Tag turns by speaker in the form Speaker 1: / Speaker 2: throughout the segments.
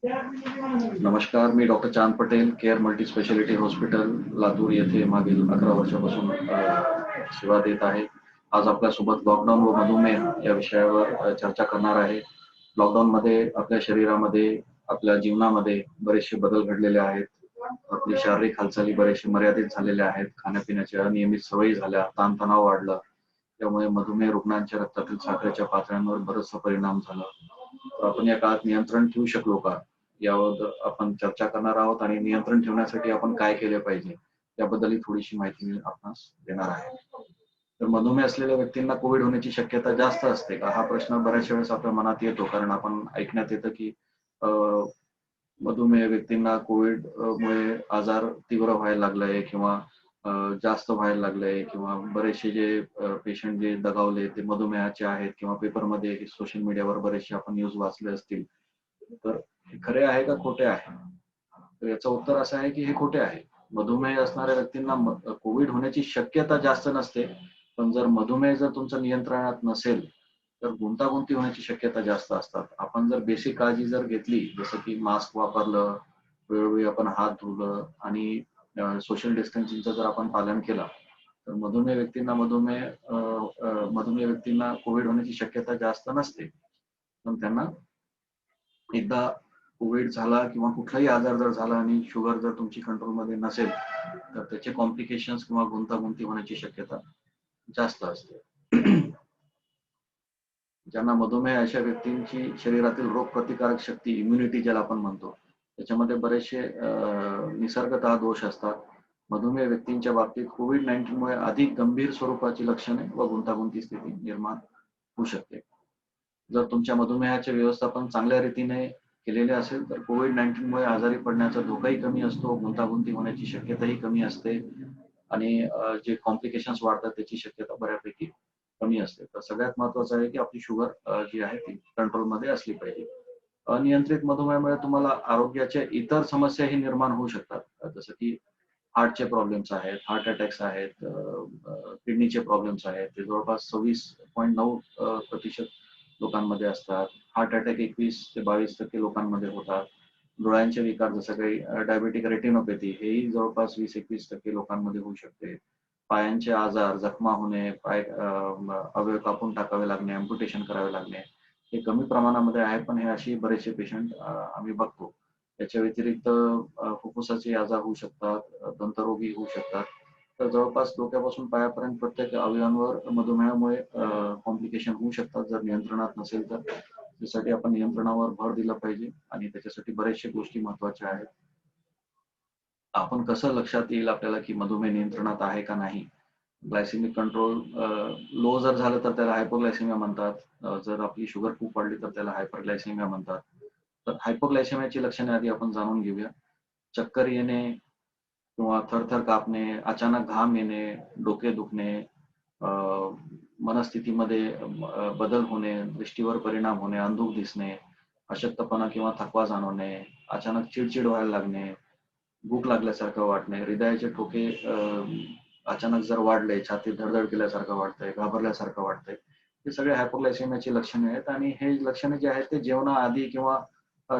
Speaker 1: नमस्कार, मी doctor Chand Patel, care multi speciality hospital Latur येथे मागील 11 वर्षापासून सेवा देत आहे. आज आपल्यासोबत लॉकडाऊन व मधुमेह या विषयावर चर्चा करणार आहे. लॉकडाऊनमध्ये आपल्या शरीरामध्ये, आपल्या जीवनामध्ये बरेचसे बदल घडलेले आहेत. आपली शारीरिक हालचाली बरेचसे मर्यादित झालेल्या आहेत. खाण्यापिण्याच्या अनियमित सवयी झाल्या, ताणतणाव वाढला. त्यामुळे मधुमेह रुग्णांच्या रक्तातील साखरेच्या पातळ्यांवर बराचसा परिणाम झाला. तर आपण या काळात नियंत्रण ठेवू शकलो का? यावर आपण चर्चा करणार आहोत आणि नियंत्रण ठेवण्यासाठी आपण काय केले पाहिजे याबद्दल थोडीशी माहिती मी आपणास देणार आहे. तर मधुमेह असलेल्या व्यक्तींना कोविड होण्याची शक्यता जास्त असते का? हा प्रश्न बऱ्याच वेळेस आपल्या मनात येतो, कारण आपण ऐकण्यात येतं की मधुमेह व्यक्तींना कोविड मुळे आजार तीव्र व्हायला लागलाय किंवा जास्त व्हायला लागलंय किंवा बरेचसे जे पेशंट जे दगावले ते मधुमेहाचे आहेत किंवा पेपरमध्ये सोशल मीडियावर बरेचसे आपण न्यूज वाचले असतील. तर हे खरे आहे का खोटे आहे? तर याचं उत्तर असं आहे की हे खोटे आहे. मधुमेह असणाऱ्या व्यक्तींना कोविड होण्याची शक्यता जास्त नसते. पण जर मधुमेह जर तुमच्या नियंत्रणात नसेल, तर गुंतागुंती होण्याची शक्यता जास्त असतात. आपण जर बेसिक काळजी जर घेतली, जसं की मास्क वापरलं, वेळोवेळी आपण हात धुलं आणि सोशल डिस्टन्सिंगचं जर आपण पालन केलं, तर मधुमेह व्यक्तींना कोविड होण्याची शक्यता जास्त नसते. पण त्यांना एकदा कोविड झाला किंवा कुठलाही आजार जर झाला आणि शुगर जर तुमची कंट्रोलमध्ये नसेल, तर त्याचे कॉम्प्लिकेशन्स किंवा गुंतागुंती होण्याची शक्यता जास्त असते. ज्यांना मधुमेह अशा व्यक्तींची शरीरातील रोगप्रतिकारक शक्ती, इम्युनिटी ज्याला आपण म्हणतो, त्याच्यामध्ये बरेचसे निसर्गतः दोष असतात. मधुमेह व्यक्तींच्या बाबतीत कोविड-19 मुळे अधिक गंभीर स्वरूपाची लक्षणे व गुंतागुंती स्थिती निर्माण होऊ शकते. जर तुमच्या मधुमेहाचे व्यवस्थापन चांगल्या रीतीने केलेले असेल, तर कोविड-19 मुळे आजारी पडण्याचा धोकाही कमी असतो, गुंतागुंती होण्याची शक्यताही कमी असते आणि जे कॉम्प्लिकेशन्स वाढतात त्याची शक्यता बऱ्यापैकी कमी असते. तर सगळ्यात महत्त्वाचं आहे की आपली शुगर जी आहे ती कंट्रोलमध्ये असली पाहिजे. अनियंत्रित मधुमेहामुळे तुम्हाला आरोग्याच्या इतर समस्याही निर्माण होऊ शकतात. जसं की हार्टचे प्रॉब्लेम्स आहेत, हार्ट अटॅक्स आहेत, किडनीचे प्रॉब्लेम्स आहेत. ते जवळपास 26.9% लोकांमध्ये असतात. हार्ट अटॅक 21 ते 22% लोकांमध्ये होतात. डोळ्यांचे विकार जसं काही डायबेटिक रेटिनोपॅथी हेही जवळपास 20-21% लोकांमध्ये होऊ शकते. पायांचे आजार, जखमा होणे, अवयव कापून टाकावे लागणे, अम्प्युटेशन करावे लागणे, हे कमी प्रमाणामध्ये आहे, पण हे अशी बरेचसे पेशंट आम्ही बघतो. त्याच्या व्यतिरिक्त फुफ्फुसाचे आजार होऊ शकतात, दंतरोगी होऊ शकतात. तर जवळपास डोक्यापासून पायापर्यंत प्रत्येक अवयवांवर मधुमेहामुळे कॉम्प्लिकेशन होऊ शकतात जर नियंत्रणात नसेल तर. त्यासाठी आपण नियंत्रणावर भर दिला पाहिजे आणि त्याच्यासाठी बऱ्याचशा गोष्टी महत्त्वाच्या आहेत. आपण कसं लक्षात येईल आपल्याला की मधुमेह नियंत्रणात आहे का नाही? ग्लायसेमिक कंट्रोल लो जर झालं तर त्याला हायपोग्लायसेमिया म्हणतात. जर आपली शुगर खूप वाढली तर त्याला हायपरग्लायसेमिया म्हणतात. तर हायपोग्लायसेमियाची लक्षणे आधी आपण जाणून घेऊया. चक्कर येणे किंवा थरथर कापणे, अचानक घाम येणे, डोके दुखणे, मनस्थितीमध्ये बदल होणे, दृष्टीवर परिणाम होणे, अंधुक दिसणे, अशक्तपणा किंवा थकवा जाणवणे, अचानक चिडचिड व्हायला लागणे, भूक लागल्यासारखं वाटणे, हृदयाचे ठोके अचानक जर वाढले, छातीत धडधड केल्यासारखं वाटतंय, घाबरल्यासारखं वाटतंय, हे सगळे हायपोग्लायसेमियाची लक्षणे आहेत आणि हे लक्षणे जे आहेत ते जेवणाआधी किंवा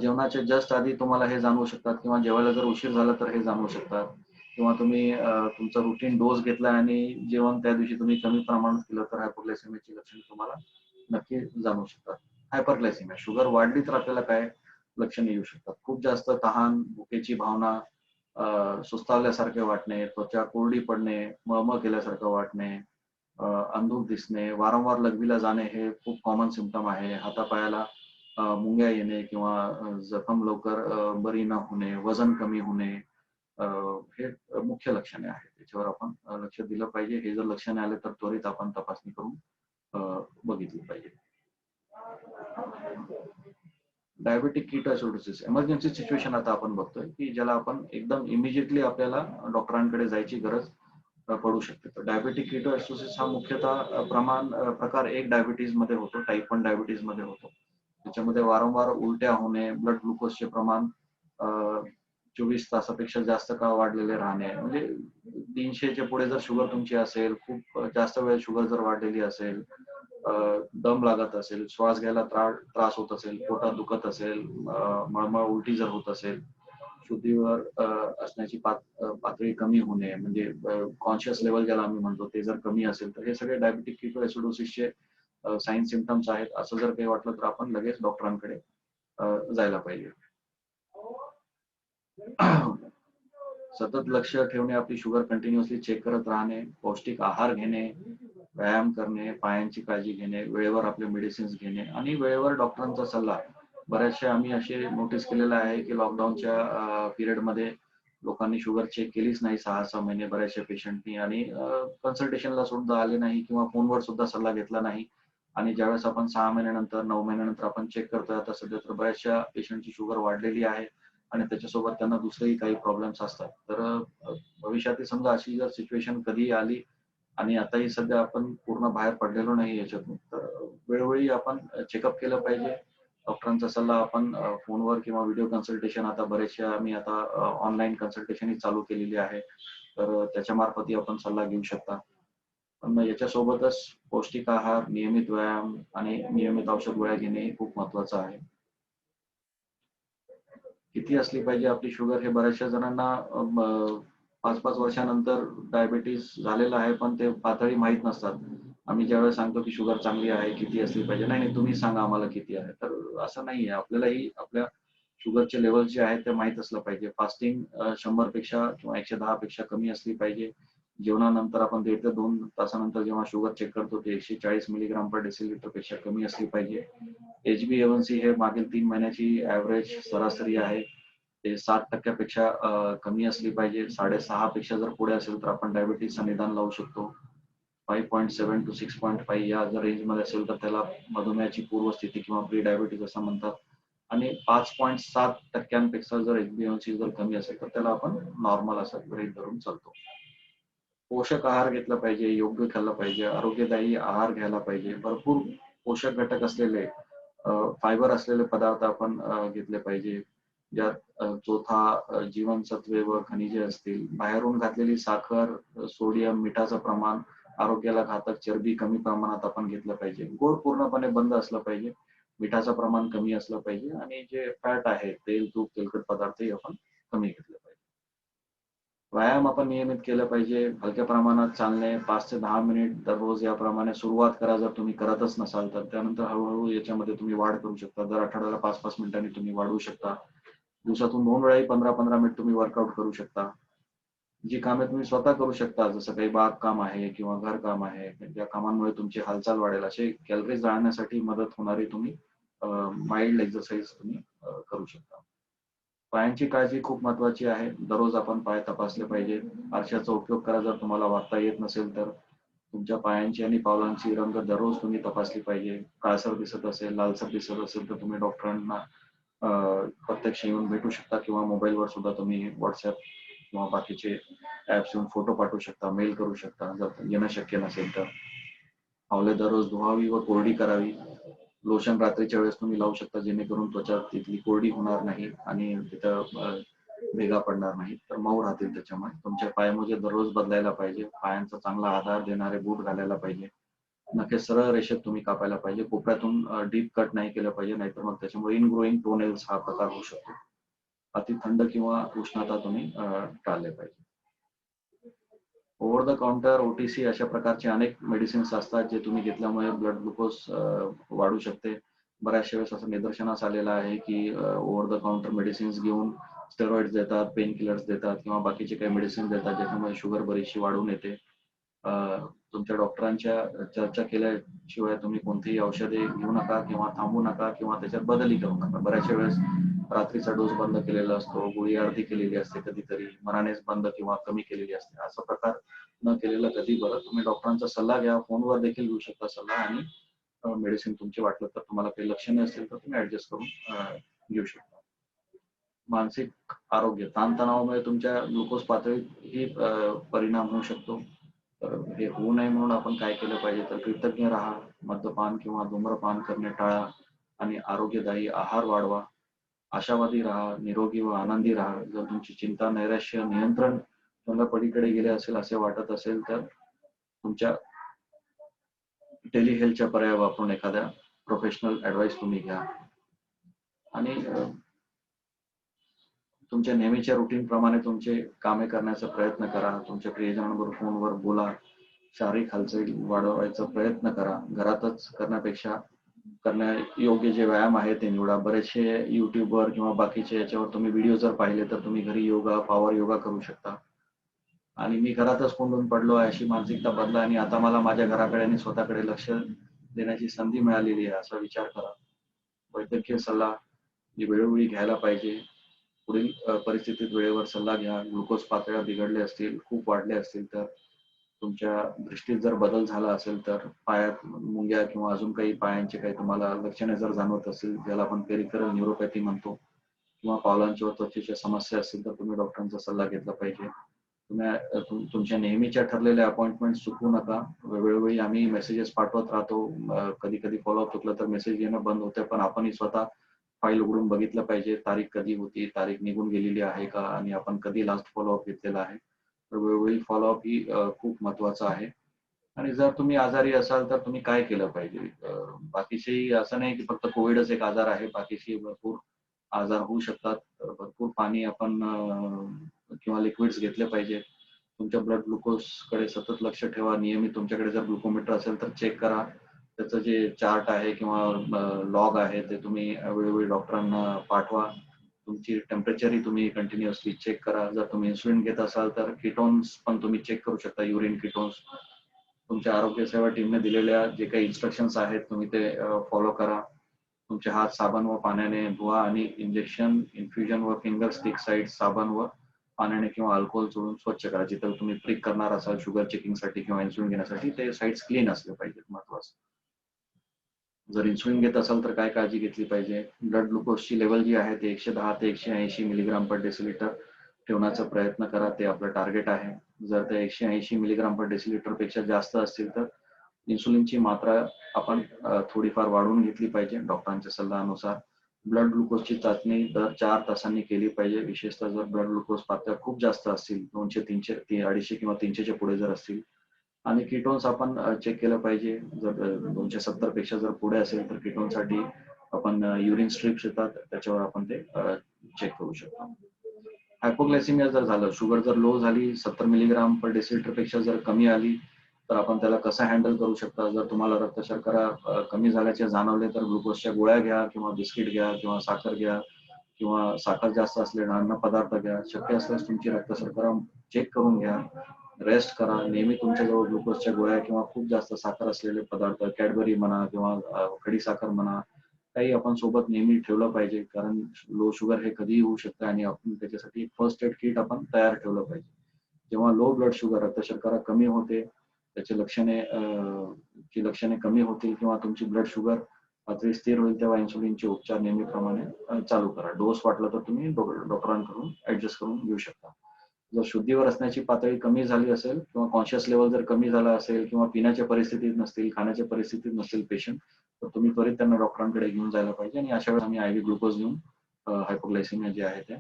Speaker 1: जेवणाच्या जस्ट आधी तुम्हाला हे जाणवू शकतात किंवा जेवायला जर उशीर झाला तर हे जाणवू शकतात किंवा तुम्ही तुमचा रुटीन डोस घेतला आणि जेवण त्या दिवशी तुम्ही कमी प्रमाणात केलं तर हायपोग्लायसेमियाची लक्षणे तुम्हाला नक्की जाणवू शकतात. हायपरग्लायसेमिया, शुगर वाढली तर आपल्याला काय लक्षणे येऊ शकतात? खूप जास्त तहान, भुकेची भावना, सुस्तावल्यासारखे वाटणे, त्वचा कोरडी पडणे, मळमळ केल्यासारखं वाटणे, अंधुक दिसणे, वारंवार लघवीला जाणे हे खूप कॉमन सिम्पटम आहे. हातापायाला मुंग्या येणे किंवा जखम लवकर बरी न होणे, वजन कमी होणे, हे मुख्य लक्षणे आहेत. त्याच्यावर आपण लक्ष दिलं पाहिजे. हे जर लक्षणे आले तर त्वरित आपण तपासणी करून बघितली पाहिजे. डायबेटिक कीटोएसिडोसिस इमर्जन्सी सिच्युएशन आता आपण बघतोय की ज्याला आपण एकदम इमिजिएटली आपल्याला डॉक्टरांकडे जायची गरज पडू शकते. तर डायबेटिक कीटोएसिडोसिस हा मुख्यतः प्रकार 1 डायबिटीज मध्ये होतो, टाईप 1 डायबिटीज मध्ये होतो. त्याच्यामध्ये वारंवार उलट्या होणे, ब्लड ग्लुकोजचे प्रमाण 24 तासापेक्षा जास्त काळ वाढलेले राहणे, म्हणजे 300च्या पुढे जर शुगर तुमची असेल, खूप जास्त वेळ शुगर जर वाढलेली असेल, दम लागत असेल, श्वास घ्यायला त्रास होत असेल, पोटात दुखत असेल, मळमळ उलटी जर होत असेल, शुद्धीवर असण्याची पातळी कमी होणे, म्हणजे कॉन्शियस लेवल ज्याला आम्ही म्हणतो ते जर कमी असेल, तर हे सगळे डायबेटिक किटोएसिडोसिसचे साईन सिम्पटम्स आहेत. असं जर काही वाटलं तर आपण लगेच डॉक्टरांकडे जायला पाहिजे. सतत लक्ष ठेवणे, आपली शुगर कंटिन्युअसली चेक करत राहणे, पौष्टिक आहार घेणे, व्यायाम करणे, पायांची काळजी घेणे, वेळेवर आपले मेडिसिन्स घेणे आणि वेळेवर डॉक्टरांचा सल्ला. बऱ्याचशा आम्ही असे नोटीस केलेलं आहे की लॉकडाऊनच्या पिरियडमध्ये लोकांनी शुगर चेक केलीच नाही 6-6 महिने बऱ्याचशा पेशंटनी, आणि कन्सल्टेशनला सुद्धा आले नाही किंवा फोनवर सुद्धा सल्ला घेतला नाही. आणि ज्यावेळेस आपण 6 महिन्यानंतर 9 महिन्यानंतर आपण चेक करतोय, आता सध्या तर बऱ्याचशा पेशंटची शुगर वाढलेली आहे आणि त्याच्यासोबत त्यांना दुसरेही काही प्रॉब्लेम्स असतात. तर भविष्यात समजा अशी जर सिच्युएशन कधी आली आणि आताही सध्या आपण पूर्ण बाहेर पडलेलो नाही याच्यातून, तर वेळोवेळी आपण चेकअप केलं पाहिजे. डॉक्टरांचा सल्ला आपण फोनवर किंवा व्हिडिओ कन्सल्टेशन, आता बरेचसे आम्ही आता ऑनलाईन कन्सल्टेशनही चालू केलेली आहे, तर त्याच्या मार्फतही आपण सल्ला घेऊ शकता. पण याच्यासोबतच पौष्टिक आहार, नियमित व्यायाम आणि नियमित औषध गोळ्या घेणे हे खूप महत्वाचं आहे. किती असली पाहिजे आपली शुगर, हे बऱ्याचशा जणांना 5-5 वर्षानंतर डायबिटीस झालेलं आहे, पण ते पातळी माहीत नसतात. आम्ही ज्यावेळेस सांगतो की शुगर चांगली आहे, किती असली पाहिजे, नाही नाही तुम्ही सांगा आम्हाला किती आहे. तर असं नाहीये, आपल्यालाही आपल्या शुगरचे लेवल जे आहेत ते माहीत असलं पाहिजे. फास्टिंग 100 पेक्षा किंवा 110 पेक्षा कमी असली पाहिजे. जेवणानंतर आपण 1.5 ते 2 तासानंतर जेव्हा शुगर चेक करतो ते 140 मिलीग्राम पर डेसिलिटर पेक्षा कमी असली पाहिजे. HbA1c हे मागील 3 महिन्याची ऍव्हरेज सरासरी आहे, ते 7% पेक्षा कमी असली पाहिजे. 6.5 पेक्षा जर पुढे असेल तर आपण डायबिटीसचं निदान लावू शकतो. 5.7 to 6.5 या जर रेंजमध्ये असेल तर त्याला मधुमेहाची पूर्वस्थिती किंवा प्री डायबिटीज असं म्हणतात. आणि 5.7% जर HbA1c जर कमी असेल तर त्याला आपण नॉर्मल असं गृहीत धरून चालतो. पोषक आहार घेतला पाहिजे, योग्य खाल्लं पाहिजे, आरोग्यदायी आहार घ्यायला पाहिजे, भरपूर पोषक घटक असलेले फायबर असलेले पदार्थ आपण घेतले पाहिजे, ज्यात चोथा जीवनसत्वे व खनिजे असतील. बाहेरून घातलेली साखर, सोडियम, मिठाचं प्रमाण, आरोग्याला घातक चरबी कमी प्रमाणात आपण घेतलं पाहिजे. गोड पूर्णपणे बंद असलं पाहिजे, मिठाचं प्रमाण कमी असलं पाहिजे आणि जे फॅट आहे, तेल, तूप, तेलकट पदार्थही आपण कमी घेतले पाहिजे. व्यायाम आपण नियमित केलं पाहिजे. हलक्या प्रमाणात चालणे, 5 ते 10 मिनिट दररोज याप्रमाणे सुरुवात करा. जर तुम्ही करतच नसाल तर त्यानंतर हळूहळू याच्यामध्ये तुम्ही वाढ करू शकता. दर आठवड्याला 5-5 मिनिटांनी तुम्ही वाढवू शकता. दिवसातून 2 वेळाही 15-15 मिनिट तुम्ही वर्कआउट करू शकता. जी कामे तुम्ही स्वतः करू शकता, जसं काही बागकाम आहे किंवा घरकाम आहे, ज्या कामांमुळे तुमची हालचाल वाढेल, असे कॅलरीज जाळण्यासाठी मदत होणारी तुम्ही माइल्ड एक्सरसाइज तुम्ही करू शकता. पायांची काळजी खूप महत्वाची आहे. दररोज आपण पाय तपासले पाहिजे. आरशाचा उपयोग करा जर तुम्हाला वागता येत नसेल तर. तुमच्या पायांची आणि पावलांची रंग दररोज तुम्ही तपासली पाहिजे. काळसर दिसत असेल, लालसर दिसत असेल तर तुम्ही डॉक्टरांना प्रत्यक्ष येऊन भेटू शकता किंवा मोबाईलवर सुद्धा तुम्ही WhatsApp किंवा बाकीचे ऍप्स येऊन फोटो पाठवू शकता, मेल करू शकता जर येणं शक्य नसेल तर. पावले दररोज धुवावी व कोरडी करावी. लोशन रात्रीच्या वेळेस तुम्ही लावू शकता, जेणेकरून त्वचा तिथली कोरडी होणार नाही आणि तिथं भेगा पडणार नाहीत, तर मऊ राहतील त्याच्यामुळे. तुमच्या पायमोजे दररोज बदलायला पाहिजे. पायांचा चांगला आधार देणारे बूट घालायला पाहिजे. नखे सरळ रेषेत तुम्ही कापायला पाहिजे. कोपऱ्यातून डीप कट नाही केलं पाहिजे, नाहीतर मग त्याच्यामुळे इनग्रोईंग टोनेल्स हा प्रकार होऊ शकतो. अति थंड किंवा उष्णता तुम्ही टाळले पाहिजे. ओव्हर द काउंटर, OTC अशा प्रकारचे अनेक मेडिसिन्स असतात जे तुम्ही घेतल्यामुळे ब्लड ग्लुकोज वाढू शकते. बऱ्याचशा वेळेस असं निदर्शनास आलेलं आहे की ओव्हर द काउंटर मेडिसिन्स घेऊन स्टेरॉइड्स देतात, पेन किलर्स देतात किंवा बाकीचे काही मेडिसिन देतात, ज्याच्यामुळे शुगर बरीचशी वाढून येते. तुमच्या डॉक्टरांच्या चर्चा केल्याशिवाय तुम्ही कोणतीही औषधे घेऊ नका किंवा थांबू नका किंवा त्याच्यात बदलही करू नका. बऱ्याचशा वेळेस रात्रीचा डोस बंद केलेला असतो, गोळी अर्धी केलेली असते, कधीतरी मनानेच बंद किंवा कमी केलेली असते. असा प्रकार न केलेलं कधी बरं. तुम्ही डॉक्टरांचा सल्ला घ्या, फोनवर देखील घेऊ शकता सल्ला, आणि मेडिसिन तुमची वाटलं तर तुम्हाला काही लक्षणे असतील तर तुम्ही ऍडजस्ट करून घेऊ शकता. मानसिक आरोग्य, ताणतणावामुळे तुमच्या ग्लुकोज पातळीत ही परिणाम होऊ शकतो. तर हे होऊ नये म्हणून आपण काय केलं पाहिजे, तर कृतज्ञ राहा, मद्यपान किंवा धूम्रपान करणे टाळा आणि आरोग्यदायी आहार वाढवा. आशावादी राहा, निरोगी व आनंदी राहा. जर तुमची चिंता, नैराश्य, नियंत्रण पलीकडे गेले असेल असे वाटत असेल तर तुमच्या टेलिहेल्थच्या पर्याय वापरून एखाद्या प्रोफेशनल ऍडवाइस तुम्ही घ्या आणि तुमच्या नेहमीच्या रुटीन प्रमाणे तुमचे कामे करण्याचा प्रयत्न करा. तुमच्या प्रियजनांबरोबर फोनवर बोला. शारीरिक हालचाल वाढवायचा प्रयत्न करा. घरातच करण्यापेक्षा करण्यायोग्य जे व्यायाम आहे ते निवडा. बरेचसे युट्यूबवर किंवा बाकीचे याच्यावर तुम्ही व्हिडिओ जर पाहिले तर तुम्ही घरी योगा, पॉवर योगा करू शकता. आणि मी घरातच कोंडून पडलो आहे अशी मानसिकता बदला आणि आता मला माझ्या घराकडे आणि स्वतःकडे लक्ष देण्याची संधी मिळालेली आहे असा विचार करा. वैद्यकीय सल्ला वेळोवेळी घ्यायला पाहिजे. पुढील परिस्थितीत वेळेवर सल्ला घ्या. ग्लुकोज पातळ्या बिघडले असतील, खूप वाढले असतील तर तुमच्या दृष्टीत जर बदल झाला असेल तर पायात मुंग्या किंवा अजून काही पायांचे काही तुम्हाला लक्षणे जर जाणवत असतील ज्याला आपण पेरिफेरल न्यूरोपॅथी म्हणतो किंवा पावलांच्या त्वचेच्या समस्या असतील तर तुम्ही डॉक्टरांचा सल्ला घेतला पाहिजे. तुमच्या नेहमीच्या ठरलेल्या अपॉइंटमेंट चुकवू नका. वेळोवेळी आम्ही मेसेजेस पाठवत राहतो. कधी कधी फॉलोअप चुकलं तर मेसेज येणं बंद होते पण आपणही स्वतः फाईल उघडून बघितलं पाहिजे. तारीख कधी होती, तारीख निघून गेलेली आहे का आणि आपण कधी लास्ट फॉलोअप घेतलेला आहे. तर वेळोवेळी फॉलोअप ही खूप महत्वाचं आहे. आणि जर तुम्ही आजारी असाल तर तुम्ही काय केलं पाहिजे. बाकीचे असं नाही की फक्त कोविडच एक आजार आहे. बाकीचे भरपूर आजार होऊ शकतात. भरपूर पाणी आपण किंवा लिक्विड्स घेतले पाहिजे. तुमच्या ब्लड ग्लुकोज कडे सतत लक्ष ठेवा. नियमित तुमच्याकडे जर ग्लुकोमीटर असेल तर चेक करा. त्याचं जे चार्ट आहे किंवा लॉग आहे ते तुम्ही वेळोवेळी डॉक्टरांना पाठवा. तुमची टेम्परेचरही तुम्ही कंटिन्युअसली चेक करा. जर तुम्ही इन्सुलिन घेत असाल तर किटोन्स पण तुम्ही चेक करू शकता. Urine ketones. तुमच्या आरोग्य सेवा टीमने दिलेल्या जे काही इन्स्ट्रक्शन्स आहेत तुम्ही ते फॉलो करा. तुमचे हात साबण व पाण्याने धुवा आणि इंजेक्शन, इन्फ्युजन व फिंगर स्टिक साईड साबण व पाण्याने किंवा अल्कोहोल चोळून स्वच्छ करा. जिथं तुम्ही प्रिक करणार असाल शुगर चेकिंगसाठी किंवा इन्सुलिन घेण्यासाठी ते साईड्स क्लीन असले पाहिजेत. महत्वाचं. जर इन्सुलिन घेत असाल तर काय काळजी घेतली पाहिजे. ब्लड ग्लुकोजची लेवल जी आहे ते 110 ते 180 मिलीग्राम पर डेसिलिटर ठेवण्याचा प्रयत्न करा. ते आपलं टार्गेट आहे. जर ते 180 मिलीग्राम पर डेसिलिटर पेक्षा जास्त असतील तर इन्सुलिनची मात्रा आपण थोडीफार वाढवून घेतली पाहिजे डॉक्टरांच्या सल्ल्यानुसार. ब्लड ग्लुकोजची चाचणी दर 4 तासांनी केली पाहिजे. विशेषतः जर ब्लड ग्लुकोज पातळ्या खूप जास्त असतील 200, 300, 250 किंवा 300च्या पुढे जर असतील आणि किटोन्स आपण चेक केलं पाहिजे. जर 270 पेक्षा जर पुढे असेल तर किटोनसाठी आपण युरिन स्ट्रिप्स येतात त्याच्यावर आपण ते चेक करू शकतो. हायपोग्लायसिमिया जर झालं, शुगर जर लो झाली 70 मिलीग्राम पर डेसिलिटर पेक्षा जर कमी आली तर आपण त्याला कसं हँडल करू शकता. जर तुम्हाला रक्त शर्करा कमी झाल्याचे जाणवले तर ग्लुकोजच्या गोळ्या घ्या किंवा बिस्किट घ्या किंवा साखर घ्या किंवा साखर जास्त असलेले अन्न पदार्थ घ्या. शक्य असल्यास तुमची रक्त शर्करा चेक करून घ्या. रेस्ट करा. नेहमी तुमच्याजवळ ग्लुकोजच्या गोळ्या किंवा खूप जास्त साखर असलेले पदार्थ कॅडबरी म्हणा किंवा खडी साखर म्हणा काही आपण सोबत नेहमी ठेवलं पाहिजे. कारण लो शुगर हे कधीही होऊ शकतं आणि आपण त्याच्यासाठी फर्स्ट एड किट आपण तयार ठेवलं पाहिजे. जेव्हा लो ब्लड शुगर रक्त शर्करा कमी होते त्याचे लक्षणे कमी होतील किंवा तुमची ब्लड शुगर पातळी स्थिर होईल तेव्हा इन्सुलिनचे उपचार नेहमीप्रमाणे चालू करा. डोस वाटला तर तुम्ही डॉक्टरांकडून ऍडजस्ट करून घेऊ शकता. जर शुद्धीवर असण्याची पातळी कमी झाली असेल किंवा कॉन्शियस लेवल जर कमी झाला असेल किंवा पिण्याच्या परिस्थितीत नसतील, खाण्याच्या परिस्थितीत नसतील पेशंट तर तुम्ही त्वरित त्यांना डॉक्टरांकडे घेऊन जायला पाहिजे आणि अशा वेळेस आम्ही IV ग्लुकोज देऊन हायपोग्लायसिमिया जे आहे ते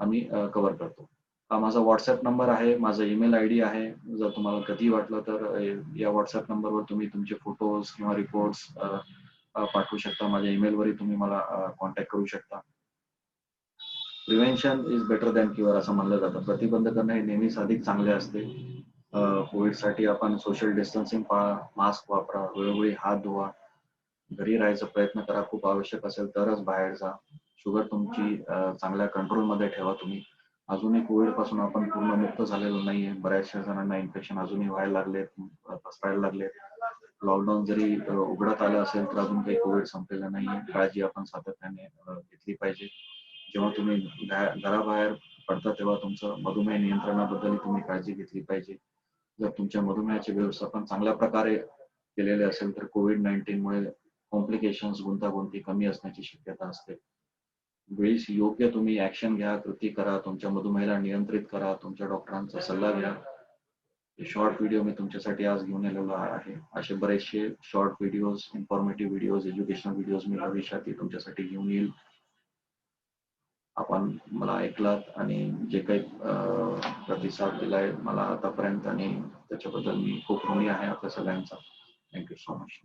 Speaker 1: आम्ही कव्हर करतो. हा माझा व्हॉट्सअप नंबर आहे. माझा ईमेल ID आहे. जर तुम्हाला कधी वाटलं तर या व्हॉट्सअप नंबरवर तुम्ही तुमचे फोटोज किंवा रिपोर्ट्स पाठवू शकता. माझ्या ईमेलवरही तुम्ही मला कॉन्टॅक्ट करू शकता. Prevention is better than cure असं म्हणलं जातं. प्रतिबंध करणं हे नेहमीच अधिक चांगले असते. कोविडसाठी आपण सोशल डिस्टन्सिंग पाळा, मास्क वापरा, वेळोवेळी हात धुवा, घरी राहायचा प्रयत्न करा. खूप आवश्यक असेल तरच बाहेर जा. शुगर तुमची चांगल्या कंट्रोलमध्ये ठेवा तुम्ही. अजूनही कोविड पासून आपण पूर्ण मुक्त झालेलो नाहीये. बऱ्याचशा जणांना इन्फेक्शन अजूनही व्हायला लागलेत, पसरायला लागलेत. लॉकडाऊन जरी उघडत आलं असेल तर अजून काही कोविड संपलेलं नाहीये. काळजी आपण सातत्याने घेतली पाहिजे. जेव्हा तुम्ही घराबाहेर पडता तेव्हा तुमचं मधुमेह नियंत्रणाबद्दल तुम्ही काळजी घेतली पाहिजे. जर तुमच्या मधुमेहाचे व्यवस्थापन चांगल्या प्रकारे केलेले असेल तर COVID-19 मुळे कॉम्प्लिकेशन्स गुंतागुंती कमी असण्याची शक्यता असते. वेळीच योग्य तुम्ही ऍक्शन घ्या, कृती करा, तुमच्या मधुमेहाला नियंत्रित करा, तुमच्या डॉक्टरांचा सल्ला घ्या. शॉर्ट व्हिडिओ मी तुमच्यासाठी आज घेऊन आलेलो आहे. असे बरेचसे short videos, informative videos, educational videos मी भविष्यात तुमच्यासाठी घेऊन येईल. आपण मला ऐकलात आणि जे काही प्रतिसाद दिलाय मला आतापर्यंत आणि त्याच्याबद्दल मी खूप ऋणी आहे आपल्या सगळ्यांचा. Thank you so much.